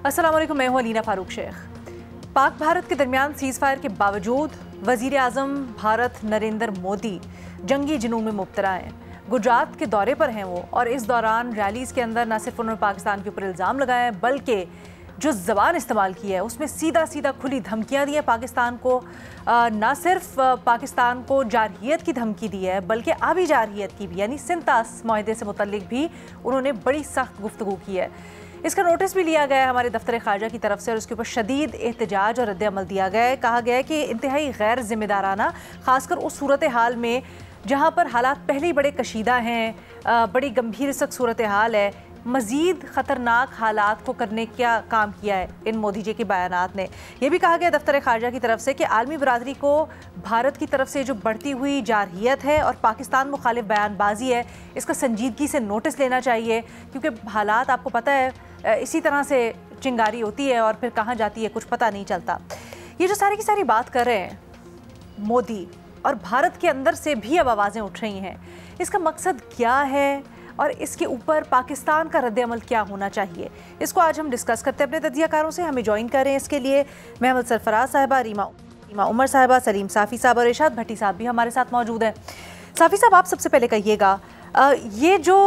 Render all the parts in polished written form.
अस्सलाम वालेकुम, मैं हूं अलीना फारूक शेख। पाक भारत के दरमियान सीज़ फायर के बावजूद वज़ीर आज़म भारत नरेंद्र मोदी जंगी जुनून में मुब्तला हैं। गुजरात के दौरे पर हैं वो, और इस दौरान रैलीज़ के अंदर न सिर्फ उन्होंने पाकिस्तान के ऊपर इल्ज़ाम लगाए हैं, बल्कि जो ज़बान इस्तेमाल की है उसमें सीधा सीधा खुली धमकियाँ दी हैं पाकिस्तान को। ना सिर्फ पाकिस्तान को जारहियत की धमकी दी है, बल्कि आबी जारहियत की भी, यानी सिंतास माहदे से मुतल्लिक भी उन्होंने बड़ी सख्त गुफ्तगू की है। इसका नोटिस भी लिया गया है हमारे दफ्तर ख़ारजा की तरफ से, और उसके ऊपर शदीद एहतजाज और रद्द-ए-अमल दिया गया है। कहा गया है कि इंतहाई गैर जिम्मेदाराना, खासकर उस सूरत हाल में जहाँ पर हालात पहले ही बड़े कशीदा हैं, बड़ी गंभीर सख्त सूरत हाल है, मज़ीद ख़तरनाक हालात को करने का काम किया है इन मोदी जी के बयानात ने। यह भी कहा गया दफ्तर ख़ारजा की तरफ से कि आलमी बरादरी को भारत की तरफ से जो बढ़ती हुई जारहियत है और पाकिस्तान मुखालिफ बयानबाजी है, इसका संजीदगी से नोटिस लेना चाहिए, क्योंकि हालात आपको पता है इसी तरह से चिंगारी होती है और फिर कहाँ जाती है कुछ पता नहीं चलता। ये जो सारी की सारी बात कर रहे हैं मोदी, और भारत के अंदर से भी अब आवाज़ें उठ रही हैं, इसका मकसद क्या है और इसके ऊपर पाकिस्तान का रद्द-ए-अमल क्या होना चाहिए, इसको आज हम डिस्कस करते हैं अपने तज्ज़ियाकारों से। हमें ज्वाइन करें इसके लिए महमद सरफराज साहिबा, रीमा उमर साहिबा, सलीम साफ़ी साहब और इरशाद भट्टी साहब भी हमारे साथ मौजूद हैं। साफ़ी साहब, आप सबसे पहले कहिएगा, ये जो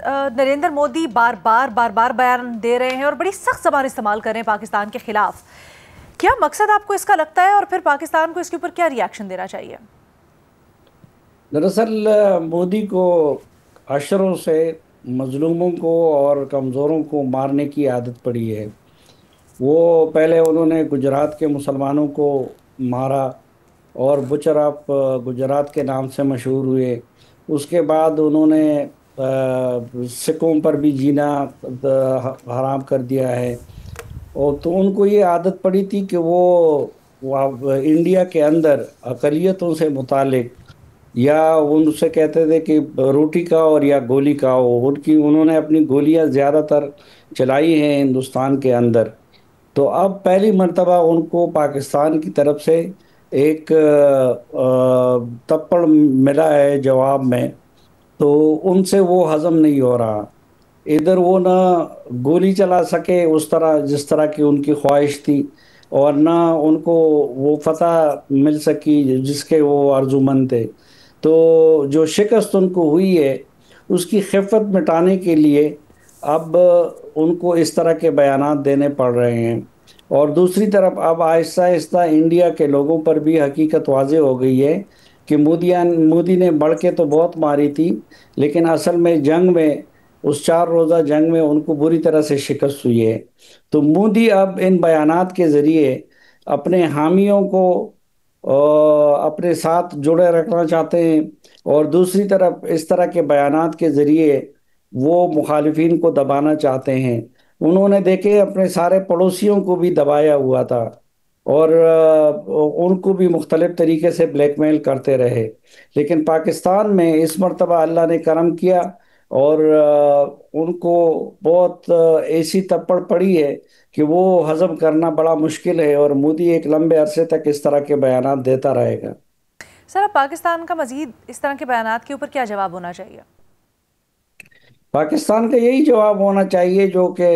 नरेंद्र मोदी बार बार बयान दे रहे हैं और बड़ी सख्त ज़बान इस्तेमाल कर रहे हैं पाकिस्तान के ख़िलाफ़, क्या मकसद आपको इसका लगता है, और फिर पाकिस्तान को इसके ऊपर क्या रिएक्शन देना चाहिए? दरअसल मोदी को अशरों से मजलूमों को और कमज़ोरों को मारने की आदत पड़ी है। वो पहले उन्होंने गुजरात के मुसलमानों को मारा और बुचर ऑफ गुजरात के नाम से मशहूर हुए। उसके बाद उन्होंने सिखों पर भी जीना हराम कर दिया है। और तो उनको ये आदत पड़ी थी कि वो इंडिया के अंदर अक़लियतों से मुतालिक, या उनसे कहते थे कि रोटी खाओ और या गोली खाओ, उन्होंने अपनी गोलियां ज़्यादातर चलाई हैं हिंदुस्तान के अंदर। तो अब पहली मर्तबा उनको पाकिस्तान की तरफ से एक तप्पड़ मिला है जवाब में, तो उनसे वो हज़म नहीं हो रहा। इधर वो ना गोली चला सके उस तरह जिस तरह की उनकी ख्वाहिश थी, और ना उनको वो फतह मिल सकी जिसके वो आरज़ूमंद थे। तो जो शिकस्त उनको हुई है उसकी खिफ़त मिटाने के लिए अब उनको इस तरह के बयानात देने पड़ रहे हैं। और दूसरी तरफ अब आहिस्ता आहिस्ता इंडिया के लोगों पर भी हकीकत वाज़े हो गई है कि मोदी ने बढ़ के तो बहुत मारी थी, लेकिन असल में जंग में, उस 4 रोज़ा जंग में उनको बुरी तरह से शिकस्त हुई है। तो मोदी अब इन बयानात के ज़रिए अपने हामियों को अपने साथ जुड़े रखना चाहते हैं, और दूसरी तरफ इस तरह के बयानात के ज़रिए वो मुखालिफिन को दबाना चाहते हैं। उन्होंने देखे अपने सारे पड़ोसियों को भी दबाया हुआ था, और उनको भी मुख्तलिफ तरीके से ब्लैकमेल करते रहे। लेकिन पाकिस्तान में इस मर्तबा अल्लाह ने करम किया और उनको बहुत ऐसी तप्पड़ पड़ी है कि वो हजम करना बड़ा मुश्किल है, और मोदी एक लंबे अरसे तक इस तरह के बयानात देता रहेगा। सर, पाकिस्तान का मजीद इस तरह के बयानात के ऊपर क्या जवाब होना चाहिए? पाकिस्तान का यही जवाब होना चाहिए जो कि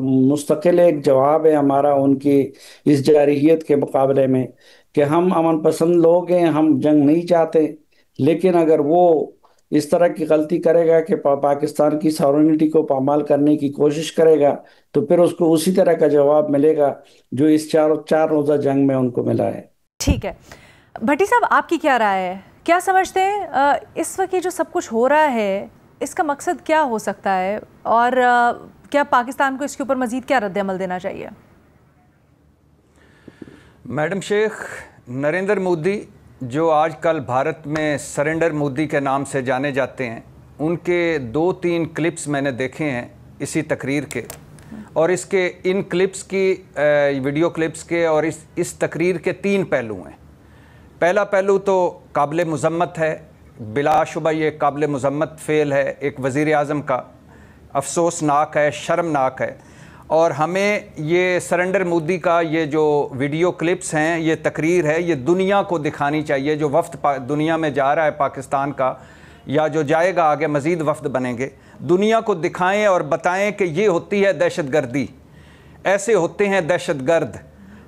मुस्तकिल एक जवाब है हमारा उनकी इस जारहियत के मुकाबले में, कि हम अमन पसंद लोग हैं, हम जंग नहीं चाहते। लेकिन अगर वो इस तरह की गलती करेगा कि पाकिस्तान की सॉवरेनिटी को पामाल करने की कोशिश करेगा, तो फिर उसको उसी तरह का जवाब मिलेगा जो इस चार रोज़ा जंग में उनको मिला है। ठीक है, भट्टी साहब, आपकी क्या राय है? क्या समझते हैं इस वक्त ये जो सब कुछ हो रहा है, इसका मकसद क्या हो सकता है, और क्या पाकिस्तान को इसके ऊपर मजीद क्या रद्द-ए-अमल देना चाहिए? मैडम शेख, नरेंद्र मोदी जो आजकल भारत में सरेंडर मोदी के नाम से जाने जाते हैं, उनके 2-3 क्लिप्स मैंने देखे हैं इसी तकरीर के, और इसके इन क्लिप्स की वीडियो क्लिप्स के और इस तकरीर के 3 पहलू हैं। पहला पहलू तो काबिल मज़म्मत है, बिलाशुबा ये काबिल मज़म्मत फ़ेल है एक वज़ीर आज़म का, अफसोसनाक है, शर्मनाक है। और हमें ये सरेंडर मोदी का ये जो वीडियो क्लिप्स हैं, ये तकरीर है, ये दुनिया को दिखानी चाहिए। जो वफ्द दुनिया में जा रहा है पाकिस्तान का, या जो जाएगा आगे मज़ीद वफ्द बनेंगे, दुनिया को दिखाएं और बताएं कि ये होती है दहशत गर्दी। ऐसे होते हैं दहशतगर्द।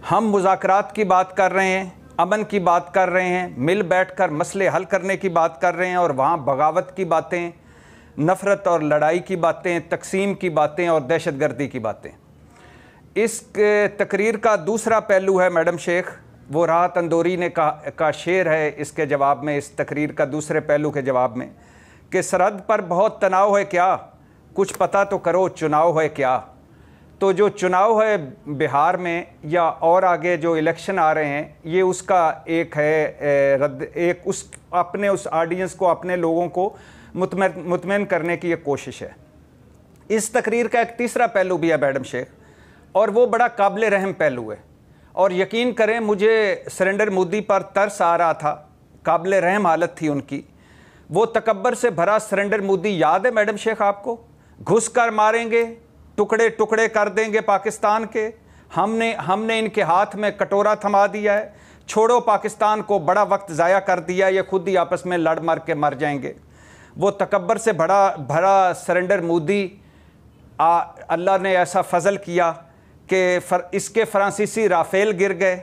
हम मुज़ाकरात की बात कर रहे हैं, अमन की बात कर रहे हैं, मिल बैठकर मसले हल करने की बात कर रहे हैं, और वहाँ बगावत की बातें, नफ़रत और लड़ाई की बातें, तकसीम की बातें और दहशतगर्दी की बातें। इस तकरीर का दूसरा पहलू है मैडम शेख, वो राहत अंदौरी ने का शेर है इसके जवाब में, इस तकरीर का दूसरे पहलू के जवाब में, कि सरहद पर बहुत तनाव है क्या, कुछ पता तो करो चुनाव है क्या। तो जो चुनाव है बिहार में या और आगे जो इलेक्शन आ रहे हैं, ये उसका एक है एक उस अपने उस ऑडियंस को, अपने लोगों को मुतमईन करने की एक कोशिश है। इस तकरीर का एक तीसरा पहलू भी है मैडम शेख, और वो बड़ा काबिल रहम पहलू है। और यकीन करें मुझे सरेंडर मोदी पर तरस आ रहा था, काबिल रहम हालत थी उनकी। वो तकब्बर से भरा सरेंडर मोदी याद है मैडम शेख आपको? घुस कर मारेंगे, टुकड़े टुकड़े कर देंगे पाकिस्तान के, हमने इनके हाथ में कटोरा थमा दिया है, छोड़ो पाकिस्तान को, बड़ा वक्त ज़ाया कर दिया, ये खुद ही आपस में लड़ मर के मर जाएंगे। वो तकब्बर से भरा सरेंडर मोदी, अल्लाह ने ऐसा फजल किया कि इसके फ्रांसीसी राफेल गिर गए,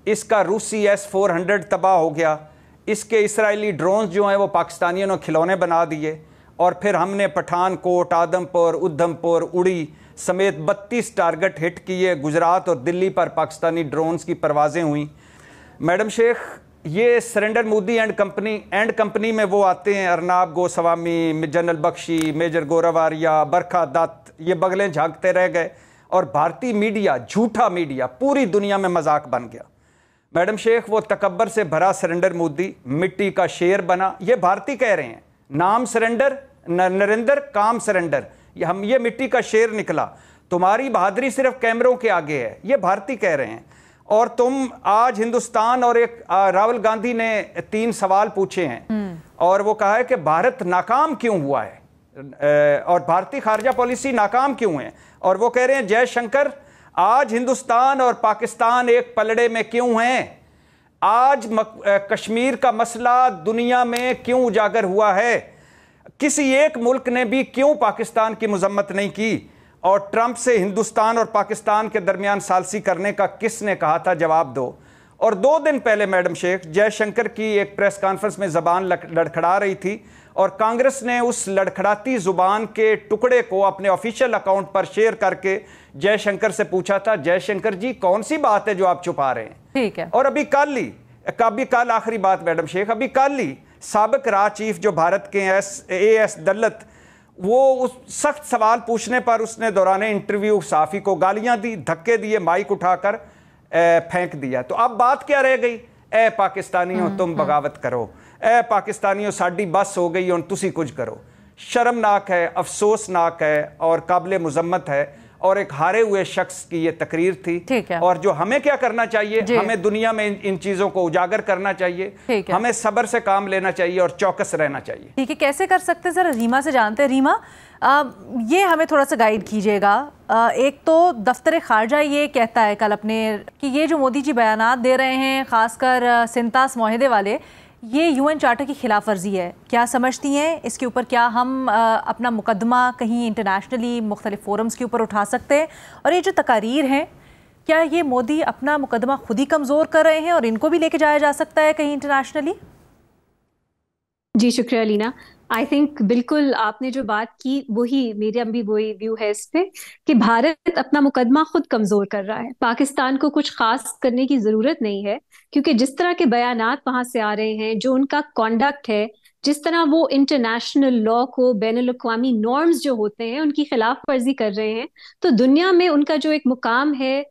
इसका रूसी S-400 तबाह हो गया, इसके इसराइली ड्रोन्स जो हैं वो पाकिस्तानियों ने खिलौने बना दिए, और फिर हमने पठानकोट, आदमपुर, उधमपुर, उड़ी समेत 32 टारगेट हिट किए। गुजरात और दिल्ली पर पाकिस्तानी ड्रोन्स की परवाज़ें हुई। मैडम शेख, ये सरेंडर मोदी एंड कंपनी में वो आते हैं, अरनाब गोस्वामी, जनरल बख्शी, मेजर गोरावारिया, बरखा दत्त, ये बगलें झांकते रह गए, और भारतीय मीडिया, झूठा मीडिया, पूरी दुनिया में मजाक बन गया। मैडम शेख, वो तकब्बर से भरा सरेंडर मोदी मिट्टी का शेर बना। ये भारतीय कह रहे हैं, नाम सरेंडर, नरेंद्र, काम सरेंडर, ये मिट्टी का शेर निकला। तुम्हारी बहादुरी सिर्फ कैमरों के आगे है, ये भारतीय कह रहे हैं। और तुम आज हिंदुस्तान, और एक राहुल गांधी ने 3 सवाल पूछे हैं, और वो कहा है कि भारत नाकाम क्यों हुआ है, और भारतीय खारजा पॉलिसी नाकाम क्यों है। और वो कह रहे हैं, जयशंकर, आज हिंदुस्तान और पाकिस्तान एक पलड़े में क्यों हैं, आज कश्मीर का मसला दुनिया में क्यों उजागर हुआ है, किसी एक मुल्क ने भी क्यों पाकिस्तान की मजम्मत नहीं की, और ट्रंप से हिंदुस्तान और पाकिस्तान के दरमियान सालसी करने का किसने कहा था, जवाब दो। और 2 दिन पहले मैडम शेख, जयशंकर की एक प्रेस कॉन्फ्रेंस में ज़बान लड़खड़ा रही थी, और कांग्रेस ने उस लड़खड़ाती ज़ुबान के टुकड़े को अपने ऑफिशियल अकाउंट पर शेयर करके जयशंकर से पूछा था, जयशंकर जी कौन सी बात है जो आप छुपा रहे हैं। ठीक है। और अभी कल आखिरी बात मैडम शेख, अभी कल ही साबिक राह चीफ जो भारत के AS दल्लत, वो उस सख्त सवाल पूछने पर उसने दौरान इंटरव्यू सहाफ़ी को गालियां दी, धक्के दिए, माइक उठाकर फेंक दिया। तो अब बात क्या रह गई? ए पाकिस्तानियों तुम बगावत करो, ए पाकिस्तानियों साड़ी बस हो गई और तुसी कुछ करो। शर्मनाक है, अफसोसनाक है और काबिल मुजम्मत है, और एक हारे हुए शख्स की ये तकरीर थी। और जो हमें क्या करना चाहिए, हमें दुनिया में इन चीजों को उजागर करना चाहिए, हमें सब्र से काम लेना चाहिए और चौकस रहना चाहिए। ठीक है, कैसे कर सकते हैं जरा रीमा से जानते हैं। रीमा, ये हमें थोड़ा सा गाइड कीजिएगा। एक तो दफ्तर खारजा ये कहता है कल अपने कि ये जो मोदी जी बयानात दे रहे हैं, खासकर सिंतास माहिदे वाले, ये UN चार्टर की खिलाफ वर्जी है। क्या समझती हैं इसके ऊपर? क्या हम अपना मुकदमा कहीं इंटरनेशनली मुख्तलिफ फोरम्स के ऊपर उठा सकते हैं? और ये जो तकारीर हैं, क्या ये मोदी अपना मुकदमा खुद ही कमज़ोर कर रहे हैं और इनको भी लेके जाया जा सकता है कहीं इंटरनेशनली? जी शुक्रिया लीना। आई थिंक बिल्कुल आपने जो बात की वही, मेरा भी वही व्यू है इस पे कि भारत अपना मुकदमा खुद कमजोर कर रहा है। पाकिस्तान को कुछ खास करने की जरूरत नहीं है, क्योंकि जिस तरह के बयानात वहां से आ रहे हैं, जो उनका कॉन्डक्ट है, जिस तरह वो इंटरनेशनल लॉ को, बैनुल अक़वामी नॉर्म्स जो होते हैं, उनकी खिलाफ वर्जी कर रहे हैं, तो दुनिया में उनका जो एक मुकाम है,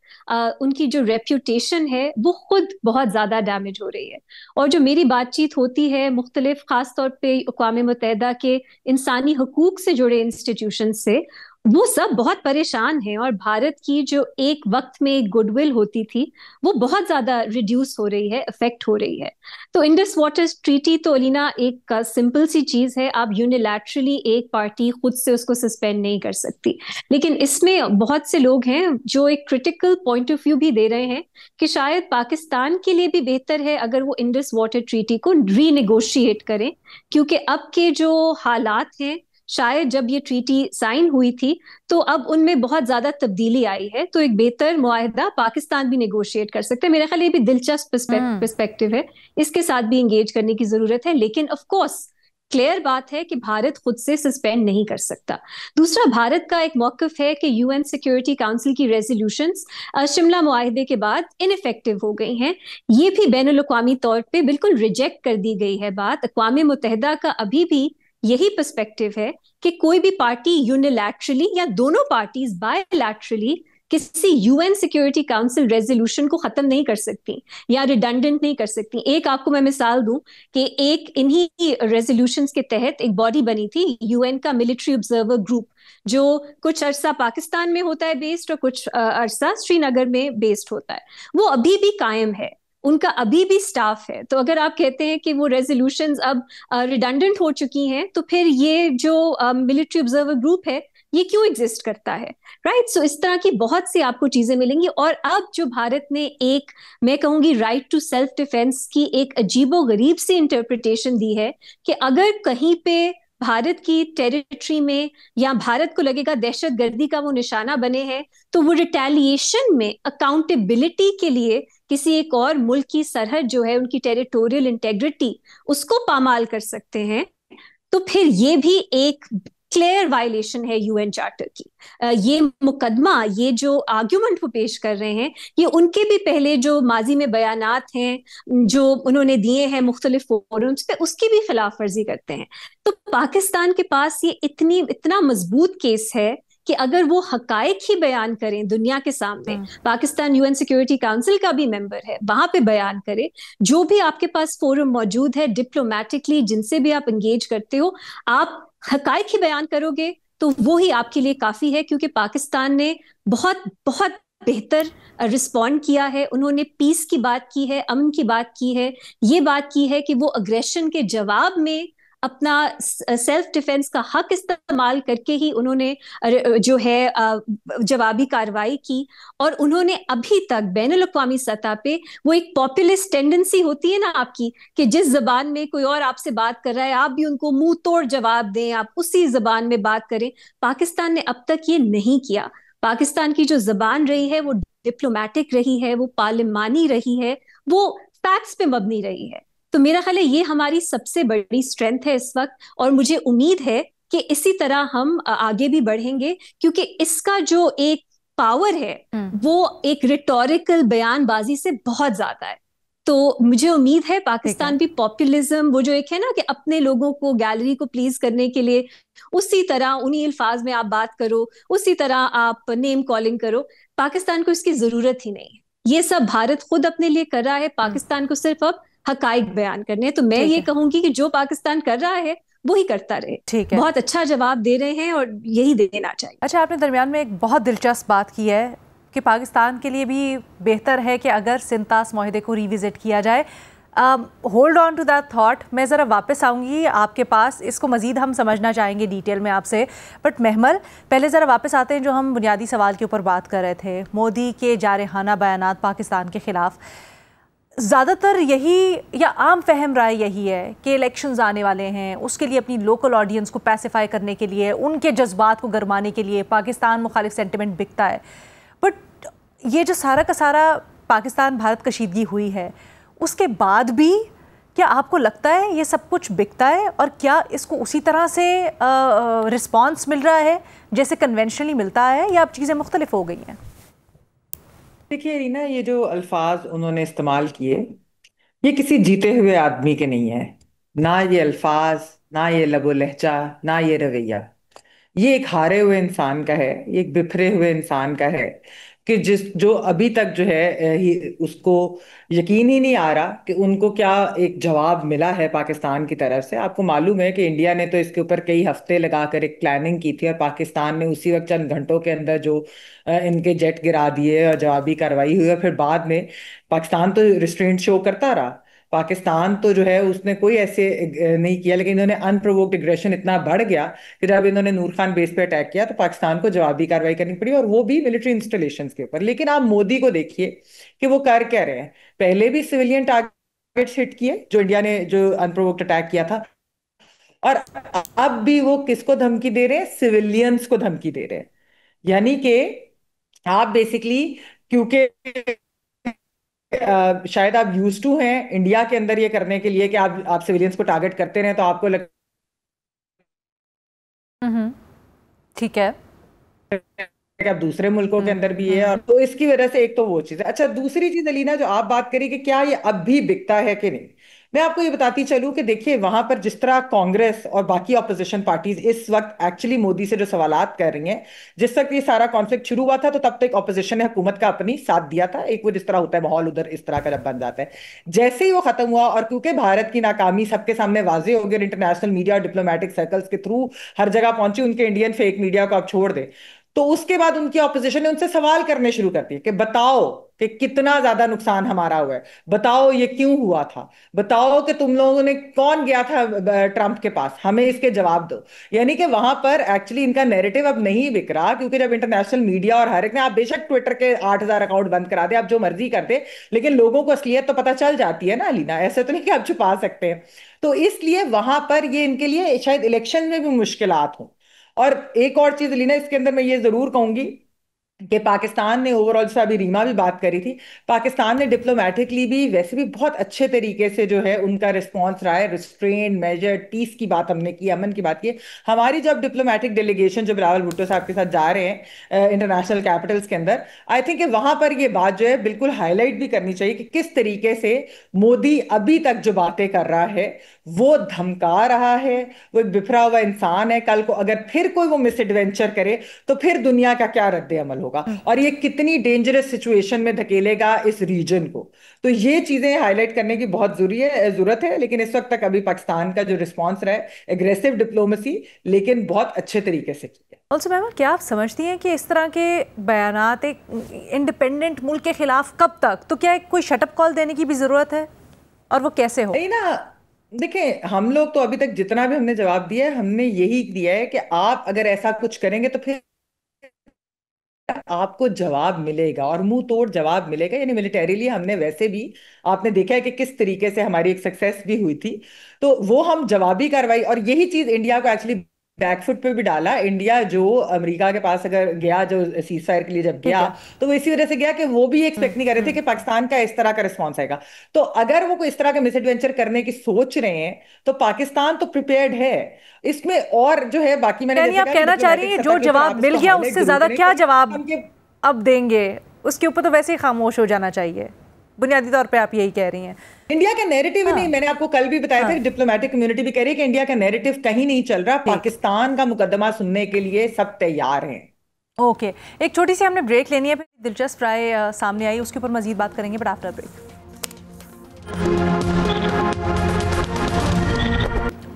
उनकी जो रेप्यूटेशन है, वो खुद बहुत ज्यादा डैमेज हो रही है। और जो मेरी बातचीत होती है मुख्तलिफ, खास तौर पे अक़वाम मुत्तहिदा के इंसानी हकूक से जुड़े इंस्टीट्यूशन से, वो सब बहुत परेशान हैं। और भारत की जो एक वक्त में एक गुडविल होती थी, वो बहुत ज्यादा रिड्यूस हो रही है, इफेक्ट हो रही है। तो इंडस वाटर ट्रीटी तो अलीना एक सिंपल सी चीज है, आप यूनिलैटरली एक पार्टी खुद से उसको सस्पेंड नहीं कर सकती। लेकिन इसमें बहुत से लोग हैं जो एक क्रिटिकल पॉइंट ऑफ व्यू भी दे रहे हैं कि शायद पाकिस्तान के लिए भी बेहतर है अगर वो इंडस वाटर ट्रीटी को रीनेगोशिएट करें, क्योंकि अब के जो हालात हैं, शायद जब ये ट्रीटी साइन हुई थी तो अब उनमें बहुत ज्यादा तब्दीली आई है, तो एक बेहतर मुआहदा पाकिस्तान भी नेगोशिएट कर सकते हैं। मेरे ख्याल ये भी दिलचस्प पर्सपेक्टिव है, इसके साथ भी इंगेज करने की जरूरत है। लेकिन ऑफ कोर्स क्लियर बात है कि भारत खुद से सस्पेंड नहीं कर सकता। दूसरा, भारत का एक मौकफ है कि यूएन सिक्योरिटी काउंसिल की रेजोल्यूशंस शिमला मुआहदे के बाद इनइफेक्टिव हो गई हैं। ये भी बैनुल अक़वामी तौर पे बिल्कुल रिजेक्ट कर दी गई है बात। अक़वाम मुत्तहिदा का अभी भी यही पर्सपेक्टिव है कि कोई भी पार्टी यूनिलैटरली या दोनों पार्टीज बायलैटरली किसी यूएन सिक्योरिटी काउंसिल रेजोल्यूशन को खत्म नहीं कर सकती या रिडंडेंट नहीं कर सकती। एक आपको मैं मिसाल दूं कि एक इन्हीं रेजोल्यूशंस के तहत एक बॉडी बनी थी, यूएन का मिलिट्री ऑब्जर्वर ग्रुप, जो कुछ अरसा पाकिस्तान में होता है बेस्ड और कुछ अरसा श्रीनगर में बेस्ड होता है। वो अभी भी कायम है, उनका अभी भी स्टाफ है। तो अगर आप कहते हैं कि वो रेजोल्यूशंस अब रिडंडेंट हो चुकी हैं, तो फिर ये जो मिलिट्री ऑब्जर्वर ग्रुप है ये क्यों एग्जिस्ट करता है, राइट? सो इस तरह की बहुत सी आपको चीजें मिलेंगी। और अब जो भारत ने एक, मैं कहूंगी, राइट टू सेल्फ डिफेंस की एक अजीबोगरीब सी इंटरप्रिटेशन दी है कि अगर कहीं पे भारत की टेरिटरी में या भारत को लगेगा दहशतगर्दी का वो निशाना बने हैं, तो वो रिटेलिएशन में अकाउंटेबिलिटी के लिए किसी एक और मुल्क की सरहद जो है, उनकी टेरिटोरियल इंटेग्रिटी, उसको पामाल कर सकते हैं। तो फिर ये भी एक क्लियर वायलेशन है यूएन चार्टर की। ये मुकदमा, ये जो आर्ग्यूमेंट वो पेश कर रहे हैं, ये उनके भी पहले जो माजी में बयानात हैं जो उन्होंने दिए हैं मुख्तलिफ फोरम्स पे, उसकी भी खिलाफ वर्जी करते हैं। तो पाकिस्तान के पास ये इतना मजबूत केस है कि अगर वो हकायक ही बयान करें दुनिया के सामने, पाकिस्तान यूएन सिक्योरिटी काउंसिल का भी मेंबर है, वहां पे बयान करे, जो भी आपके पास फोरम मौजूद है डिप्लोमेटिकली, जिनसे भी आप एंगेज करते हो, आप हकायक ही बयान करोगे तो वो ही आपके लिए काफी है। क्योंकि पाकिस्तान ने बहुत बहुत बेहतर रिस्पॉन्ड किया है। उन्होंने पीस की बात की है, अमन की बात की है, ये बात की है कि वो अग्रेशन के जवाब में अपना सेल्फ डिफेंस का हक इस्तेमाल करके ही उन्होंने जो है जवाबी कार्रवाई की। और उन्होंने अभी तक बैनुल अक़वामी सतह पे, वो एक पॉपुलिस्ट टेंडेंसी होती है ना आपकी, कि जिस जबान में कोई और आपसे बात कर रहा है आप भी उनको मुंह तोड़ जवाब दें, आप उसी जबान में बात करें। पाकिस्तान ने अब तक ये नहीं किया। पाकिस्तान की जो जबान रही है वो डिप्लोमेटिक रही है, वो पार्लिमानी रही है, वो फैक्ट्स पे मबनी रही है। तो मेरा ख्याल है ये हमारी सबसे बड़ी स्ट्रेंथ है इस वक्त, और मुझे उम्मीद है कि इसी तरह हम आगे भी बढ़ेंगे, क्योंकि इसका जो एक पावर है वो एक रिटोरिकल बयानबाजी से बहुत ज्यादा है। तो मुझे उम्मीद है पाकिस्तान भी पॉपुलिज्म, वो जो एक है ना कि अपने लोगों को, गैलरी को प्लीज करने के लिए उसी तरह उन्हीं अल्फाज में आप बात करो, उसी तरह आप नेम कॉलिंग करो, पाकिस्तान को इसकी जरूरत ही नहीं है। ये सब भारत खुद अपने लिए कर रहा है, पाकिस्तान को सिर्फ अब हकाइक बयान करने हैं। तो मैं ये कहूंगी कि जो पाकिस्तान कर रहा है वो ही करता रहे। ठीक है, बहुत अच्छा जवाब दे रहे हैं और यही देना चाहिए। अच्छा, आपने दरमियान में एक बहुत दिलचस्प बात की है कि पाकिस्तान के लिए भी बेहतर है कि अगर सिंतास माहिदे को रिविजिट किया जाए। Hold on to that thought, मैं ज़रा वापस आऊँगी आपके पास, इसको मज़ीद हम समझना चाहेंगे डिटेल में आपसे। बट महमल, पहले ज़रा वापस आते हैं जो हम बुनियादी सवाल के ऊपर बात कर रहे थे, मोदी के जारहाना बयानात पाकिस्तान के ख़िलाफ़। ज़्यादातर यही या आम फहम राय यही है कि इलेक्शंस आने वाले हैं, उसके लिए अपनी लोकल ऑडियंस को पैसिफाई करने के लिए, उनके जज्बात को गरमाने के लिए पाकिस्तान मुखालिफ सेंटिमेंट बिकता है। बट ये जो सारा का सारा पाकिस्तान भारत कशीदगी हुई है, उसके बाद भी क्या आपको लगता है ये सब कुछ बिकता है? और क्या इसको उसी तरह से रिस्पॉन्स मिल रहा है जैसे कन्वेंशनली मिलता है, या अब चीज़ें मुख्तलिफ हो गई हैं? देखिए रीना, ये जो अल्फाज उन्होंने इस्तेमाल किए, ये किसी जीते हुए आदमी के नहीं है। ना ये अल्फाज, ना ये लबो लहजा, ना ये रवैया, ये एक हारे हुए इंसान का है, ये एक बिखरे हुए इंसान का है कि जो अभी तक जो है उसको यकीन ही नहीं आ रहा कि उनको क्या एक जवाब मिला है पाकिस्तान की तरफ से। आपको मालूम है कि इंडिया ने तो इसके ऊपर कई हफ्ते लगाकर एक प्लानिंग की थी, और पाकिस्तान ने उसी वक्त चंद घंटों के अंदर जो इनके जेट गिरा दिए और जवाबी कार्रवाई हुई। और फिर बाद में पाकिस्तान तो रिस्ट्रेंट शो करता रहा, पाकिस्तान तो जो है उसने कोई ऐसे नहीं किया, लेकिन इन्होंने अनप्रोवोक्ड एग्रेशन इतना बढ़ गया कि जब इन्होंने नूर खान बेस पे अटैक किया तो पाकिस्तान को जवाबी कार्रवाई करनी पड़ी, और वो भी मिलिट्री इंस्टॉलेशंस के ऊपर। लेकिन आप मोदी को देखिए कि वो कर क्या रहे हैं। पहले भी सिविलियन टारगेट्स हिट किए जो इंडिया ने जो अनप्रोवोक्ड अटैक किया था, और अब भी वो किसको धमकी दे रहे हैं? सिविलियंस को धमकी दे रहे हैं। यानी कि आप बेसिकली, क्योंकि शायद आप यूज टू हैं इंडिया के अंदर ये करने के लिए कि आप सिविलियंस को टारगेट करते रहे, तो आपको ठीक है कि अब दूसरे मुल्कों के अंदर भी है, और तो इसकी वजह से एक तो वो चीज है। अच्छा, दूसरी चीज अलीना जो आप बात करी कि क्या ये अब भी बिकता है कि नहीं, मैं आपको ये बताती चलूं कि देखिए वहां पर जिस तरह कांग्रेस और बाकी ऑपोजिशन पार्टीज इस वक्त एक्चुअली मोदी से जो सवालात कर रही हैं, जिस वक्त ये सारा कॉन्फ्लिक्ट शुरू हुआ था तो तब तक ऑपोजिशन ने हुकूमत का अपनी साथ दिया था, एक वो जिस तरह होता है माहौल उधर इस तरह का जब बन जाता है। जैसे ही वो खत्म हुआ और क्योंकि भारत की नाकामी सबके सामने वाजे हो गई, इंटरनेशनल मीडिया डिप्लोमेटिक सर्कल्स के थ्रू हर जगह पहुंची, उनके इंडियन फेक मीडिया को आप छोड़ दे, तो उसके बाद उनकी ऑपोजिशन ने उनसे सवाल करने शुरू कर दिए कि बताओ कि कितना ज्यादा नुकसान हमारा हुआ है, बताओ ये क्यों हुआ था, बताओ कि तुम लोगों ने, कौन गया था ट्रंप के पास, हमें इसके जवाब दो। यानी कि वहां पर एक्चुअली इनका नैरेटिव अब नहीं बिक रहा, क्योंकि जब इंटरनेशनल मीडिया और हर एक ने, आप बेशक ट्विटर के 8,000 अकाउंट बंद करा दे, आप जो मर्जी कर दे, लेकिन लोगों को असलियत तो पता चल जाती है ना अलीना, ऐसे तो नहीं कि आप छुपा सकते हैं। तो इसलिए वहां पर ये इनके लिए शायद इलेक्शन में भी मुश्किलात हों। और एक और चीज लीना इसके अंदर मैं ये जरूर कहूंगी कि पाकिस्तान ने ओवरऑल से, अभी रीमा भी बात करी थी, पाकिस्तान ने डिप्लोमेटिकली भी वैसे भी बहुत अच्छे तरीके से जो है उनका रिस्पांस रहा है, रिस्ट्रेन मेजर, पीस की बात हमने की, अमन की बात की। हमारी जब डिप्लोमेटिक डेलीगेशन जो बिलावल भुट्टो साहब के साथ जा रहे हैं इंटरनेशनल कैपिटल्स के अंदर, आई थिंक वहां पर ये बात जो है बिल्कुल हाईलाइट भी करनी चाहिए कि किस तरीके से मोदी अभी तक जो बातें कर रहा है वो धमका रहा है, वो एक बिखरा हुआ इंसान है, कल को अगर फिर कोई वो मिस एडवेंचर करे तो फिर दुनिया का क्या रद्द अमल होगा, और ये कितनी डेंजरस सिचुएशन में धकेलेगा इस रीजन को। तो ये चीजें हाईलाइट करने की बहुत जरूरत है। लेकिन इस वक्त तक अभी पाकिस्तान का जो रिस्पॉन्स रहा है, एग्रेसिव डिप्लोमेसी, लेकिन बहुत अच्छे तरीके से किया। ऑल्सो मैम, क्या आप समझती हैं कि इस तरह के बयानात एक इंडिपेंडेंट मुल्क के खिलाफ कब तक, तो क्या कोई शटअप कॉल देने की भी जरूरत है, और वो कैसे हो? नहीं ना, देखिए हम लोग तो अभी तक जितना भी हमने जवाब दिया है, हमने यही दिया है कि आप अगर ऐसा कुछ करेंगे तो फिर आपको जवाब मिलेगा, और मुंह तोड़ जवाब मिलेगा। यानी मिलिटरीली हमने वैसे भी, आपने देखा है कि किस तरीके से हमारी एक सक्सेस भी हुई थी, तो वो हम जवाबी कार्रवाई, और यही चीज इंडिया को एक्चुअली बैकफुट पे भी डाला। इंडिया जो अमेरिका के पास अगर गया, जो सीज फायर के लिए जब गया, तो वो इसी वजह से गया कि वो भी एक्सपेक्ट नहीं कर रहे थे कि पाकिस्तान का इस तरह का रिस्पॉन्स आएगा। तो अगर वो कोई इस तरह का मिसएडवेंचर करने की सोच रहे हैं तो पाकिस्तान तो प्रिपेयर्ड है इसमें। और जो है बाकी मैंने, यानी आप कहना चाह रही हैं जो जवाब मिल गया उससे ज्यादा क्या जवाब अब देंगे, उसके ऊपर तो वैसे ही खामोश हो जाना चाहिए, बुनियादी तौर पे आप यही कह रही हैं। इंडिया का नैरेटिव नहीं, मैंने आपको कल भी बताया था कि डिप्लोमेटिक कम्युनिटी भी कह रही है कि इंडिया का नैरेटिव कहीं नहीं चल रहा, पाकिस्तान का मुकदमा सुनने के लिए सब तैयार हैं। ओके, एक छोटी सी हमने ब्रेक लेनी है, फिर दिलचस्प राय सामने आई, उसके ऊपर मजीद बात करेंगे, but after break.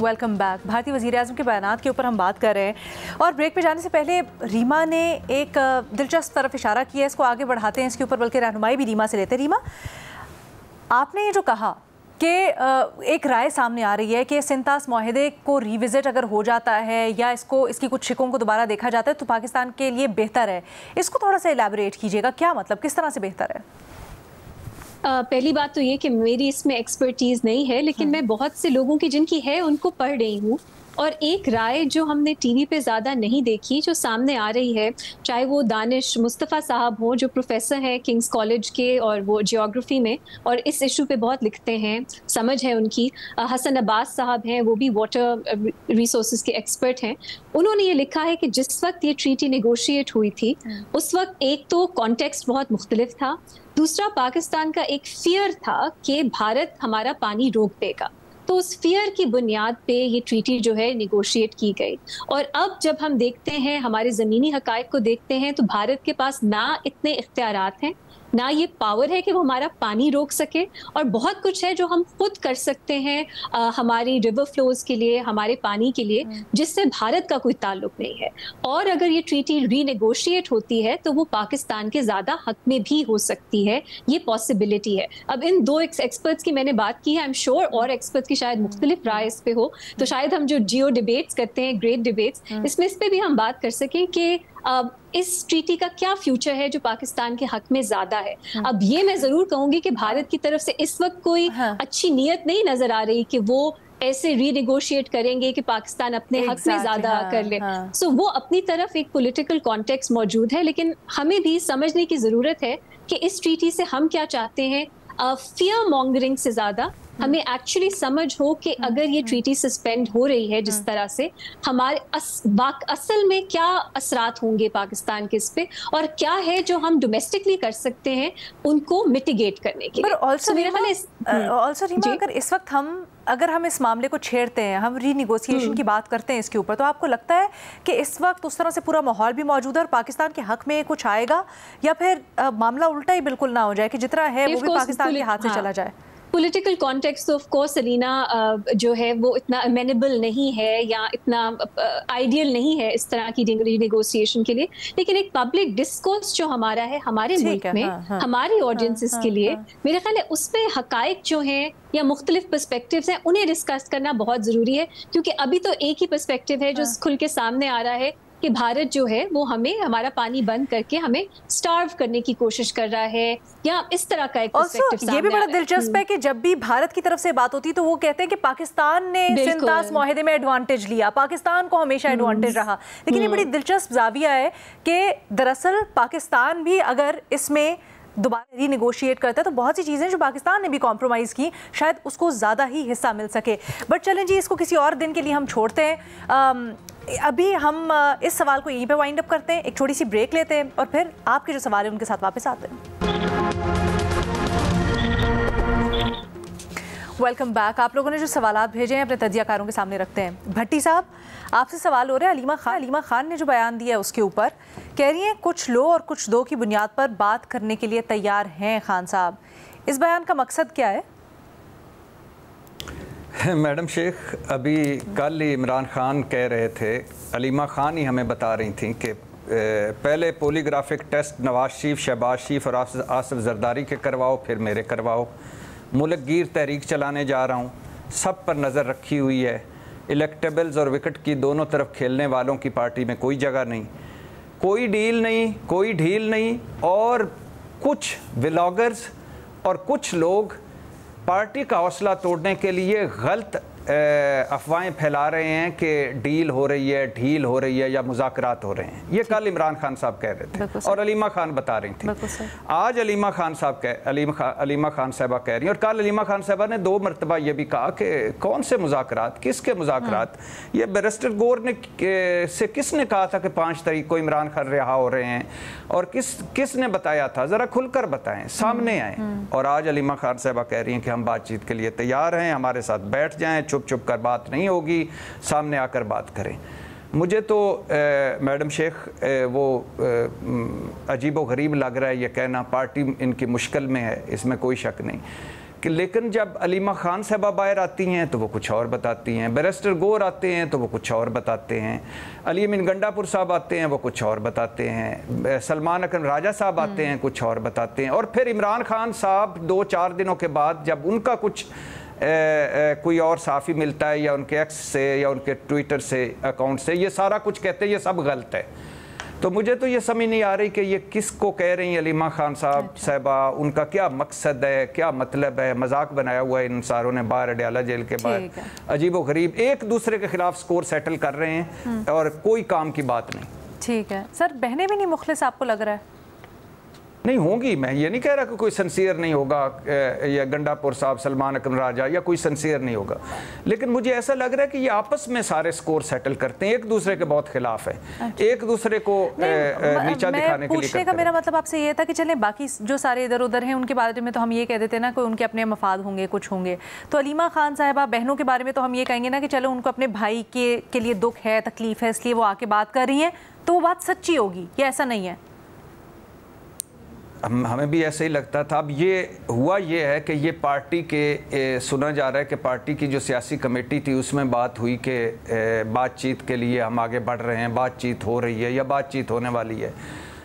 Welcome back. भारतीय वज़ीर-ए-आज़म के बयानात के ऊपर हम बात कर रहे हैं, और ब्रेक पे जाने से पहले रीमा ने एक दिलचस्प तरफ इशारा किया, इसको आगे बढ़ाते हैं इसके ऊपर, बल्कि रहनुमाई भी रीमा से लेते हैं। रीमा, आपने ये जो कहा कि एक राय सामने आ रही है कि सिंतास मुआहदे को रिविजिट अगर हो जाता है या इसकी कुछ शिकों को दोबारा देखा जाता है तो पाकिस्तान के लिए बेहतर है, इसको थोड़ा सा एलैबोरेट कीजिएगा, क्या मतलब, किस तरह से बेहतर है? पहली बात तो ये कि मेरी इसमें एक्सपर्टीज़ नहीं है, लेकिन मैं बहुत से लोगों की जिनकी है उनको पढ़ रही हूँ, और एक राय जो हमने टीवी पे ज़्यादा नहीं देखी जो सामने आ रही है, चाहे वो दानिश मुस्तफ़ा साहब हो जो प्रोफेसर हैं किंग्स कॉलेज के, और वो जियोग्राफी में और इस इशू पे बहुत लिखते हैं, समझ है उनकी। हसन अब्बास साहब हैं, वो भी वाटर रिसोर्सेज के एक्सपर्ट हैं। उन्होंने ये लिखा है कि जिस वक्त ये ट्रीटी नेगोशिएट हुई थी उस वक्त एक तो कॉन्टेक्स्ट बहुत मुख्तलिफ था, दूसरा पाकिस्तान का एक फियर था कि भारत हमारा पानी रोक देगा, तो उस फियर की बुनियाद पे ये ट्रीटी जो है निगोशिएट की गई। और अब जब हम देखते हैं, हमारे ज़मीनी हकायक को देखते हैं, तो भारत के पास ना इतने इख्तियारात हैं, ना ये पावर है कि वो हमारा पानी रोक सके, और बहुत कुछ है जो हम खुद कर सकते हैं हमारी रिवर फ्लोज के लिए, हमारे पानी के लिए, जिससे भारत का कोई ताल्लुक नहीं है। और अगर ये ट्रीटी रीनेगोशिएट होती है तो वो पाकिस्तान के ज़्यादा हक में भी हो सकती है, ये पॉसिबिलिटी है। अब इन दो एक्सपर्ट्स की मैंने बात की है, आई एम श्योर और एक्सपर्ट्स की शायद मुख्तलिफ राय इस पे हो, तो शायद हम जो जियो डिबेट्स करते हैं, ग्रेट डिबेट्स, इसमें इस पे भी हम बात कर सकें कि इस ट्रीटी का क्या फ्यूचर है जो पाकिस्तान के हक में ज्यादा है। अब ये मैं जरूर कहूंगी कि भारत की तरफ से इस वक्त कोई अच्छी नीयत नहीं नजर आ रही कि वो ऐसे रीनेगोशिएट करेंगे कि पाकिस्तान अपने हक में ज्यादा कर ले। सो वो अपनी तरफ एक पॉलिटिकल कॉन्टेक्स्ट मौजूद है, लेकिन हमें भी समझने की जरूरत है कि इस ट्रीटी से हम क्या चाहते हैं। फियर मॉन्गरिंग से ज्यादा हमें एक्चुअली समझ हो कि अगर ये ट्रीटी सस्पेंड हो रही है जिस तरह से, हमारे असल में क्या असरात होंगे पाकिस्तान के इस पे, और क्या है जो हम डोमेस्टिकली कर सकते हैं उनको मिटिगेट करने के लिए। ऑल्सो रीमा, अगर इस वक्त अगर हम इस मामले को छेड़ते हैं, हम रीनिगोशिएशन की बात करते हैं इसके ऊपर, तो आपको लगता है कि इस वक्त उस तरह से पूरा माहौल भी मौजूद है और पाकिस्तान के हक में कुछ आएगा, या फिर मामला उल्टा ही बिल्कुल ना हो जाए कि जितना है वो भी पाकिस्तान के हाथ से चला जाए? Political context of course Alina जो है वो इतना अमेनेबल नहीं है या इतना आइडियल नहीं है इस तरह की रीनेगोशिएशन के लिए, लेकिन एक पब्लिक डिस्कोर्स जो हमारा है हमारे मुल्क में, हमारी ऑडियंसेस के लिए, मेरे ख्याल है उसमें हकाइक जो हैं या मुख्तलिफ पर्सपेक्टिव्स हैं उन्हें डिस्कस करना बहुत ज़रूरी है, क्योंकि अभी तो एक ही पर्सपेक्टिव है जो खुल के सामने आ रहा है कि भारत जो है वो हमारा पानी बंद करके हमें स्टार्व करने की कोशिश कर रहा है, या इस तरह का एक पर्सपेक्टिव सामने ये भी बड़ा दिलचस्प है कि जब भी भारत की तरफ से बात होती तो वो कहते हैं कि पाकिस्तान ने सिंतास मुआहदे में एडवांटेज लिया, पाकिस्तान को हमेशा एडवांटेज रहा। लेकिन ये बड़ी दिलचस्प जाविया है कि दरअसल पाकिस्तान भी अगर इसमें दोबारा रीनेगोशिएट करता है तो बहुत सी चीज़ें जो पाकिस्तान ने भी कॉम्प्रोमाइज़ की शायद उसको ज़्यादा ही हिस्सा मिल सके। बट चलें जी, इसको किसी और दिन के लिए हम छोड़ते हैं। अभी हम इस सवाल को यहीं पे वाइंड अप करते हैं, एक छोटी सी ब्रेक लेते हैं और फिर आपके जो सवाल है उनके साथ वापस आते हैं। Welcome back. आप लोगों ने जो सवालात भेजे हैं अपने तज्जियाकारों के सामने रखते हैं। भट्टी साहब, आपसे सवाल हो रहा है अलीमा खान ने जो बयान दिया है उसके ऊपर, कह रही हैं कुछ लो और कुछ दो की बुनियाद पर बात करने के लिए तैयार हैं खान साहब। इस बयान का मकसद क्या है? मैडम शेख, अभी कल ही इमरान खान कह रहे थे, अलीमा खान ही हमें बता रही थी कि पहले पॉलीग्राफिक टेस्ट नवाज शरीफ, शहबाज शरीफ और आसिफ जरदारी के करवाओ, फिर मेरे करवाओ। मुल्क गिर तहरीक चलाने जा रहा हूँ, सब पर नज़र रखी हुई है। इलेक्टेबल्स और विकेट की दोनों तरफ खेलने वालों की पार्टी में कोई जगह नहीं, कोई डील नहीं, कोई ढील नहीं। और कुछ व्लॉगर्स और कुछ लोग पार्टी का हौसला तोड़ने के लिए गलत अफवाहें फैला रहे हैं कि डील हो रही है, ढील हो रही है या मुज़ाकरात हो रहे हैं। ये कल इमरान खान साहब कह रहे थे और अलीमा खान बता रही थी। आज अलीमा खान साहबा कह रही हैं, और कल अलीमा खान साहबा ने 2 मरतबा ये भी कहा कि कौन से मुज़ाकरात, किसके मुज़ाकरात। ये बैरिस्टर गौर ने से किसने कहा था कि 5 तारीख को इमरान खान रिहा हो रहे हैं, और किसने बताया था? ज़रा खुलकर बताएं, सामने आए। और आज अलीमा खान साहबा कह रही हैं कि हम बातचीत के लिए तैयार हैं, हमारे साथ बैठ जाएं, चुप चुप कर बात नहीं होगी, सामने आकर बात करें। मुझे तो मैडम शेख वो अजीब व गरीब लग रहा है ये कहना, पार्टी इनकी मुश्किल में है, इसमें कोई शक नहीं कि, लेकिन जब अलीमा खान साहबा बाहर आती हैं तो वो कुछ और बताती हैं, बैरिस्टर गौर आते हैं तो वो कुछ और बताते हैं, अली अमीन गंडापुर साहब आते हैं वो कुछ और बताते हैं, सलमान अकरम राजा साहब आते हैं कुछ और बताते हैं, और फिर इमरान खान साहब 2-4 दिनों के बाद जब उनका कुछ कोई और साफ़ी मिलता है या उनके एक्स से या उनके ट्विटर से अकाउंट से, ये सारा कुछ कहते हैं ये सब गलत है। तो मुझे तो ये समझ नहीं आ रही कि ये किसको कह रही हैं अलीमा खान साहबा, उनका क्या मकसद है, क्या मतलब है। मजाक बनाया हुआ है इन सारों ने बाहर अडयाला जेल के बाहर, अजीब व गरीब एक दूसरे के खिलाफ स्कोर सेटल कर रहे हैं और कोई काम की बात नहीं। ठीक है सर, बहनें भी नहीं मुखलिस आपको लग रहा है? नहीं होंगी, मैं ये नहीं कह रहा कि कोई सिंसियर नहीं होगा, या गंडापुर साहब, सलमान अकरम राजा या कोई सिंसियर नहीं होगा, लेकिन मुझे ऐसा लग रहा है कि ये आपस में सारे स्कोर सेटल करते हैं, एक दूसरे के बहुत खिलाफ है। अच्छा। एक दूसरे को नीचा दिखाने के लिए पूछने का मेरा मतलब आपसे ये था कि चलें बाकी जो सारे इधर उधर हैं उनके बारे में तो हम ये कह देते ना, कोई उनके अपने मफाद होंगे, कुछ होंगे। तो अलीमा खान साहिबा बहनों के बारे में तो हम ये कहेंगे ना कि चलो उनको अपने भाई के लिए दुख है, तकलीफ है, इसलिए वो आके बात कर रही हैं, तो वो बात सच्ची होगी, या ऐसा नहीं है? हमें भी ऐसे ही लगता था। अब ये हुआ ये है कि ये पार्टी के सुना जा रहा है कि पार्टी की जो सियासी कमेटी थी उसमें बात हुई कि बातचीत के लिए हम आगे बढ़ रहे हैं, बातचीत हो रही है या बातचीत होने वाली है।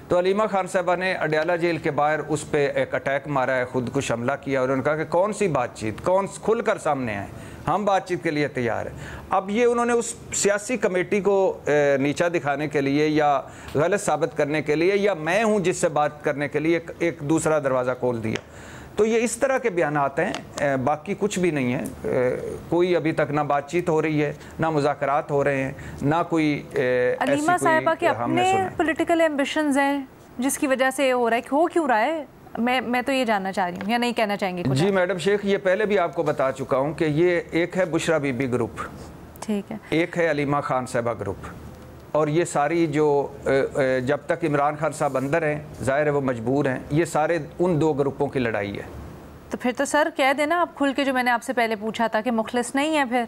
तो अलीमा खान साहबा ने अडयाला जेल के बाहर उस पर एक अटैक मारा है, खुदकुश हमला किया, और उन्होंने कहा कि कौन सी बातचीत, कौन खुलकर सामने आए, हम बातचीत के लिए तैयार हैं। अब ये उन्होंने उस सियासी कमेटी को नीचा दिखाने के लिए या गलत साबित करने के लिए या मैं हूं जिससे बात करने के लिए एक दूसरा दरवाज़ा खोल दिया। तो ये इस तरह के बयानात हैं, बाकी कुछ भी नहीं है। कोई अभी तक ना बातचीत हो रही है, ना मुज़ाकरात हो रहे हैं, ना कोई अलीमा साहिबा के अपने पॉलिटिकल एम्बिशंस हैं जिसकी वजह से हो रहा है, हो क्यों रहा है? मैं तो ये जानना चाह रही हूँ, या नहीं कहना चाहेंगे कुछ? जी मैडम शेख, ये पहले भी आपको बता चुका हूँ कि ये एक है बुशरा बीबी ग्रुप, ठीक है, एक है अलीमा खान साहबा ग्रुप, और ये सारी जो जब तक इमरान खान साहब अंदर हैं, ज़ाहिर है वो मजबूर हैं, ये सारे उन दो ग्रुपों की लड़ाई है। तो फिर तो सर कह देना आप खुल के, जो मैंने आपसे पहले पूछा था कि मुखलिस नहीं है फिर।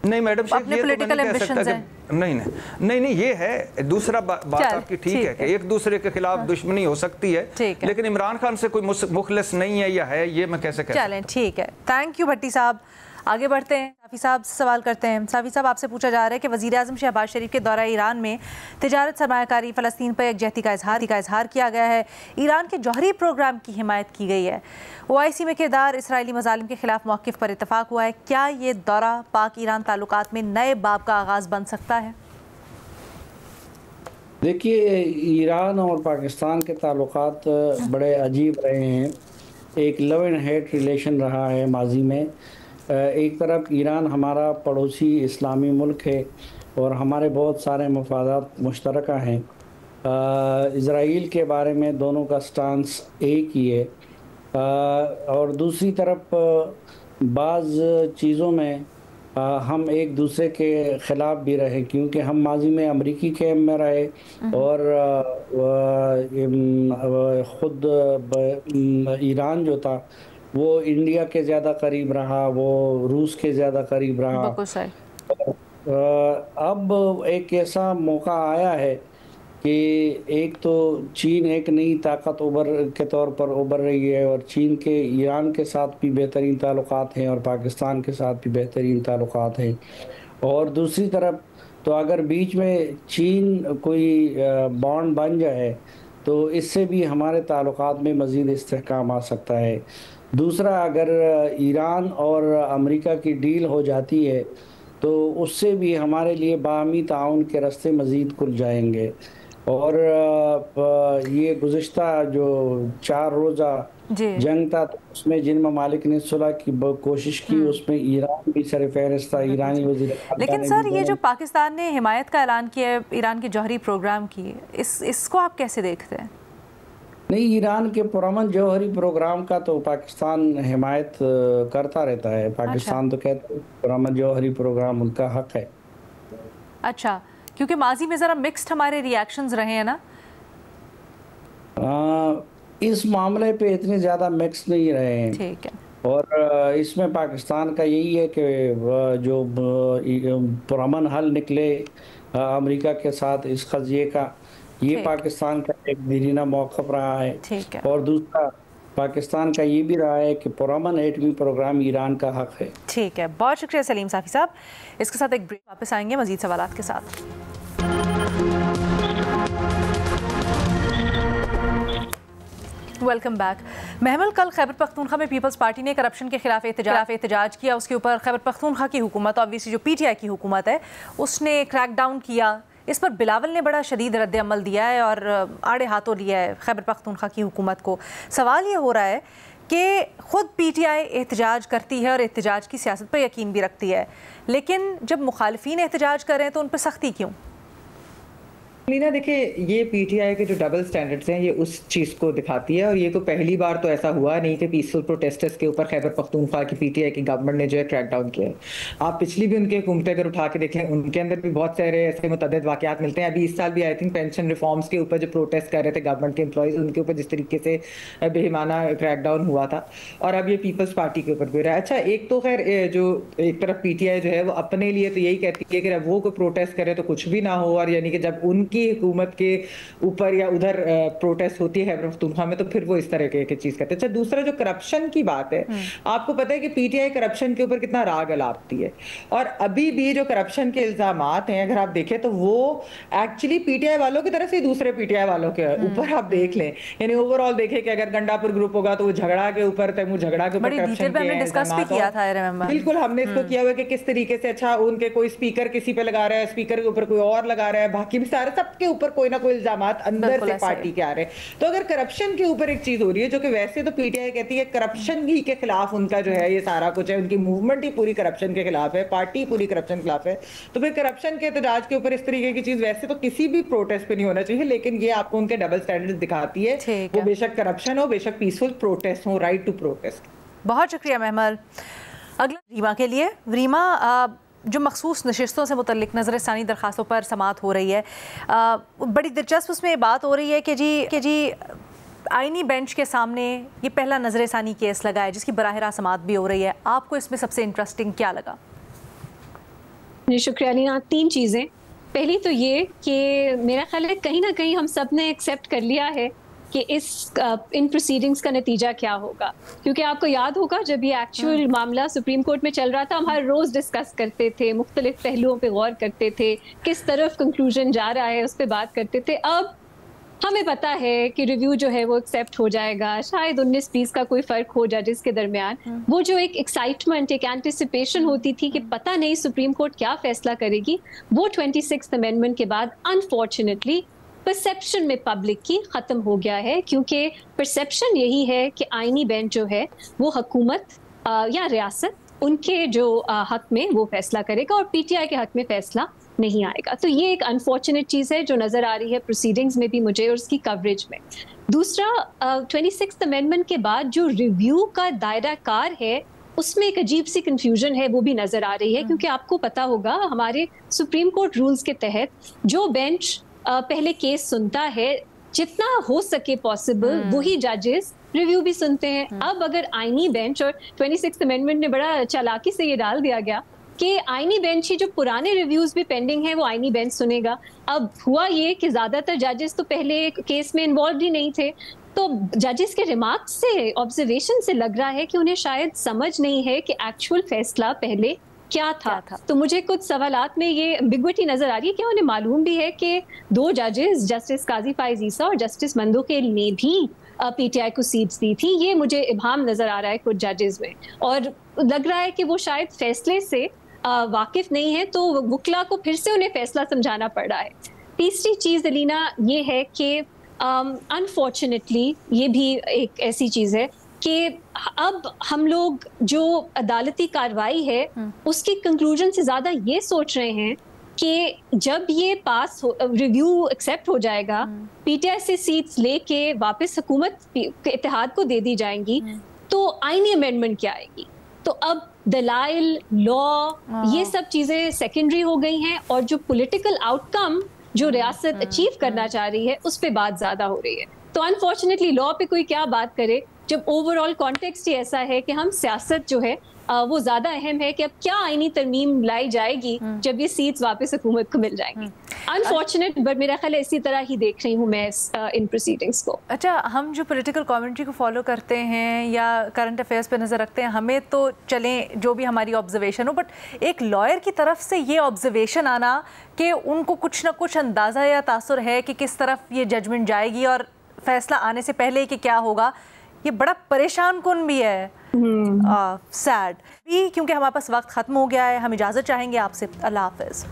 नहीं मैडम शेख, अपने पॉलिटिकल एम्बिशंस हैं। नहीं, ये है दूसरा बात आपकी ठीक है कि एक दूसरे के खिलाफ दुश्मनी हो सकती है, लेकिन इमरान खान से कोई मुखलिस नहीं है या है, ये मैं कैसे कह सकता हूं? चलें ठीक है, थैंक यू भट्टी साहब। आगे बढ़ते हैं, साफ़ी साहब से सवाल करते हैं। साफ़ी साहब, आपसे पूछा जा रहा है कि वज़ीर आज़म शहबाज शरीफ के दौरा ईरान में तिजारत, सरमायाकारी, फ़लस्तीन पर यकजहती का इजहार किया गया है। ईरान के जौहरी प्रोग्राम की हिमायत की गई है। OIC में किरदार, इसराइली मज़ालिम के खिलाफ मौक़िफ़ पर इत्तफ़ाक़ हुआ है। क्या ये दौरा पाक ईरान ताल्लुकात में नए बाब का आगाज़ बन सकता है? देखिए, ईरान और पाकिस्तान के ताल्लुकात बड़े अजीब रहे हैं। एक लव एंड हेट रिलेशन रहा है माजी में। एक तरफ ईरान हमारा पड़ोसी इस्लामी मुल्क है और हमारे बहुत सारे मफादात मुश्तरका हैं। इज़राइल के बारे में दोनों का स्टांस एक ही है, और दूसरी तरफ बाज़ चीज़ों में हम एक दूसरे के ख़िलाफ़ भी रहे, क्योंकि हम माजी में अमरीकी कैम्प में रहे और ख़ुद ईरान जो था वो इंडिया के ज़्यादा करीब रहा, वो रूस के ज़्यादा करीब रहा। अब एक ऐसा मौका आया है कि एक तो चीन एक नई ताकत के तौर पर उभर रही है, और चीन के ईरान के साथ भी बेहतरीन ताल्लुकात हैं और पाकिस्तान के साथ भी बेहतरीन ताल्लुकात हैं। और दूसरी तरफ तो अगर बीच में चीन कोई बॉन्ड बन जाए तो इससे भी हमारे ताल्लुकात में मज़ीद इस्तेहकाम आ सकता है। दूसरा, अगर ईरान और अमेरिका की डील हो जाती है तो उससे भी हमारे लिए बाहमी ताउन के रास्ते मज़ीद खुल जाएंगे। और ये गुज़िश्ता जो 4 रोज़ा जंग था, तो उसमें जिन ममालिक ने सुलह की कोशिश की उसमें ईरान भी सरफहरिस्त था, ईरानी वज़ीर। लेकिन सर, ये जो पाकिस्तान ने हिमायत का ऐलान किया है ईरान के जौहरी प्रोग्राम की, इसको आप कैसे देखते हैं? नहीं, ईरान के पुरअमन जौहरी प्रोग्राम का तो पाकिस्तान हिमायत करता रहता है। पाकिस्तान तो कहता है पुरअमन जौहरी प्रोग्राम उनका हक है। अच्छा, क्योंकि माजी में ज़रा मिक्स्ड हमारे रिएक्शंस रहे हैं ना? इस मामले पे इतने ज़्यादा मिक्स नहीं रहे हैं। ठीक है। और इसमें पाकिस्तान का यही है कि जो पुरअमन हल निकले अमेरिका के साथ इस क़ज़िये का, ये पाकिस्तान का एक दीरीना मौक़िफ़ रहा है। ठीक है। और दूसरा, पाकिस्तान का ये भी रहा है कि पुरअमन एटमी प्रोग्राम ईरान का हक है। ठीक है, बहुत शुक्रिया सलीम साफ़ी साहब। इसके साथ एक ब्रेक, वापस आएंगे मज़ीद सवालात के साथ। Welcome back. महमल, कल खैबर पख्तूनख्वा में पीपल्स पार्टी ने करप्शन के खिलाफ एहतजाज किया। उसके ऊपर खैबर पख्तूनख्वा की हुकूमत, ऑब्वियसली जो PTI की हुकूमत है, उसने क्रैकडाउन किया। इस पर बिलावल ने बड़ा शदीद रद्द अमल दिया है और आड़े हाथों लिया है खैबर पख्तूनख्वा की हुकूमत को। सवाल ये हो रहा है कि ख़ुद PTI एहतजाज करती है और एहतजाज की सियासत पर यकीन भी रखती है, लेकिन जब मुखालिफिन एहतजाज करें तो उन पर सख्ती क्यों? लीना, देखिए, ये PTI के जो डबल स्टैंडर्ड्स हैं ये उस चीज़ को दिखाती है, और ये तो पहली बार तो ऐसा हुआ नहीं कि पीसफुल प्रोटेस्टर्स के ऊपर खैबर पख्तूनख्वा की PTI की गवर्नमेंट ने जो है क्रैकडाउन किया है। आप पिछली भी उनके हुकूमतें अगर उठा के देखें, उनके अंदर भी बहुत सारे ऐसे मुतअद्दिद वाक़यात मिलते हैं। अभी इस साल भी आई थिंक पेंशन रिफॉर्म्स के ऊपर जो प्रोटेस्ट कर रहे थे गवर्नमेंट के एम्प्लॉयज़, उनके ऊपर जिस तरीके से बेईमाना क्रैकडाउन हुआ था, और अब ये पीपल्स पार्टी के ऊपर भी रहा है। अच्छा, एक तो खैर जो एक तरफ PTI जो है वो अपने लिए तो यही कहती है कि वो कोई प्रोटेस्ट करे तो कुछ भी ना हो, और यानी कि जब उनकी हुकूमत के ऊपर या उधर प्रोटेस्ट होती है खैबर पख्तूनख्वा में तो फिर वो इस तरह के चीज करते हैं। अच्छा, दूसरा जो करप्शन की बात है, आपको पता है कि PTI करप्शन के ऊपर कितना राग अलापती है, और अभी भी जो करप्शन के इल्जामात हैं अगर आप देखें तो वो एक्चुअली PTI वालों की तरफ से दूसरे PTI वालों के ऊपर आप देख लें। यानी ओवरऑल देखें कि अगर गंडापुर ग्रुप होगा तो वो झगड़ा के ऊपर तैमूर झगड़ा के ऊपर करप्शन के इल्जामात, बिल्कुल हमने इसको किया हुआ कि किस तरीके से, अच्छा, उनके कोई स्पीकर किसी पे लगा रहा है, स्पीकर के ऊपर कोई और लगा रहा है, बाकी भी सारे सब सबके ऊपर कोई ना कोई इल्जामात अंदर से पार्टी के आ रहे हैं। तो अगर करप्शन के ऊपर एक चीज हो रही है, जो कि वैसे तो पीटीआई कहती है करप्शन ही के खिलाफ उनका जो है ये सारा कुछ है, उनकी मूवमेंट ही पूरी करप्शन के खिलाफ है, पार्टी पूरी करप्शन के खिलाफ है, तो फिर करप्शन के एहतजाज के ऊपर इस तरीके की चीज वैसे तो किसी भी प्रोटेस्ट पे नहीं होना चाहिए, लेकिन ये आपको उनके डबल स्टैंडर्ड दिखाती है, वो बेशक करप्शन हो, बेशक पीसफुल प्रोटेस्ट हो, राइट टू प्रोटेस्ट। बहुत शुक्रिया महमल। अगला रीमा के लिए। रीमा, जो मखसूस नशिस्तों से मुतल्लिक नज़रसानी दरख्वास्तों पर समाअत हो रही है, बड़ी दिलचस्प उसमें बात हो रही है कि जी आईनी बेंच के सामने ये पहला नज़रसानी केस लगा है जिसकी बराह रास्त समाअत भी हो रही है। आपको इसमें सबसे इंटरेस्टिंग क्या लगा? जी शुक्रिया लीना। 3 चीज़ें। पहली तो ये कि मेरा ख्याल है कहीं ना कहीं हम सब ने एक्सेप्ट कर लिया है कि इन प्रोसीडिंग्स का नतीजा क्या होगा, क्योंकि आपको याद होगा जब ये एक्चुअल मामला सुप्रीम कोर्ट में चल रहा था, हम हर रोज़ डिस्कस करते थे, मुख्तलिफ पहलुओं पे गौर करते थे, किस तरफ कंक्लूजन जा रहा है उस पर बात करते थे। अब हमें पता है कि रिव्यू जो है वो एक्सेप्ट हो जाएगा, शायद 19-20 का कोई फ़र्क हो जजेस के दरमियान। वो जो एक एक्साइटमेंट, एक एंटिसिपेशन होती थी कि पता नहीं सुप्रीम कोर्ट क्या फैसला करेगी, वो 26th अमेंडमेंट के बाद अनफॉर्चुनेटली परसेप्शन में पब्लिक की ख़त्म हो गया है, क्योंकि परसेप्शन यही है कि आईनी बेंच जो है वो हुकूमत या रियासत उनके जो हक में वो फैसला करेगा और पीटीआई के हक में फैसला नहीं आएगा। तो ये एक अनफॉर्चुनेट चीज़ है जो नज़र आ रही है प्रोसीडिंग्स में भी मुझे और उसकी कवरेज में। दूसरा, 26th अमेंडमेंट के बाद जो रिव्यू का दायरा कार है उसमें एक अजीब सी कंफ्यूजन है, वो भी नज़र आ रही है, क्योंकि आपको पता होगा हमारे सुप्रीम कोर्ट रूल्स के तहत जो बेंच पहले केस सुनता है, जितना हो सके पॉसिबल वही जजेस रिव्यू भी सुनते हैं। अब अगर आईनी बेंच, और 26th अमेंडमेंट ने बड़ा चालाकी से ये डाल दिया गया कि आईनी बेंच ही जो पुराने रिव्यूज भी पेंडिंग है वो आईनी बेंच सुनेगा। अब हुआ ये कि ज्यादातर जजेस तो पहले केस में इन्वॉल्व ही नहीं थे, तो जजेस के रिमार्क्स से, ऑब्जर्वेशन से लग रहा है कि उन्हें शायद समझ नहीं है कि एक्चुअल फैसला पहले क्या था। तो मुझे कुछ सवालात में ये एम्बिग्विटी नजर आ रही है कि उन्हें मालूम भी है कि 2 जजेस, जस्टिस काजी फाइज ईसा और जस्टिस मंदोखेल ने भी पीटीआई को सीट्स दी थी। ये मुझे इबाम नजर आ रहा है कुछ जजेस में, और लग रहा है कि वो शायद फैसले से वाकिफ नहीं है, तो वकला को फिर से उन्हें फैसला समझाना पड़ रहा है। तीसरी चीज़ अलीना ये है कि अनफॉर्चुनेटली ये भी एक ऐसी चीज़ है कि अब हम लोग जो अदालती कार्रवाई है उसकी कंक्लूजन से ज़्यादा ये सोच रहे हैं कि जब ये पास हो, रिव्यू एक्सेप्ट हो जाएगा, पीटीआई से सीट्स लेके वापस हुकूमत के इत्तेहाद को दे दी जाएंगी, तो आईनी अमेंडमेंट क्या आएगी। तो अब दलाइल, लॉ, ये सब चीज़ें सेकेंडरी हो गई हैं, और जो पॉलिटिकल आउटकम जो रियासत अचीव करना चाह रही है उस पर बात ज़्यादा हो रही है। तो अनफॉर्चुनेटली लॉ पे कोई क्या बात करे जब ओवरऑल कॉन्टेक्स्ट ही ऐसा है कि हम सियासत जो है वो ज्यादा अहम है कि अब क्या आईनी तरमीम लाई जाएगी जब ये सीट्स वापस हुकूमत को मिल जाएंगी। अनफॉर्चुनेट, बट मेरा ख्याल है इसी तरह ही देख रही हूँ मैं इन प्रोसीडिंग्स को। अच्छा, हम जो पॉलिटिकल कमेंट्री को फॉलो करते हैं या करंट अफेयर्स पे नज़र रखते हैं, हमें तो चलें जो भी हमारी ऑब्जर्वेशन हो, बट एक लॉयर की तरफ से ये ऑब्जर्वेशन आना कि उनको कुछ ना कुछ अंदाज़ा या तासुर है कि किस तरफ ये जजमेंट जाएगी और फैसला आने से पहले कि क्या होगा, ये बड़ा परेशान कुन भी है, सैड भी, क्योंकि हमारे पास वक्त ख़त्म हो गया है। हम इजाज़त चाहेंगे आपसे। अल्लाह हाफ़िज़।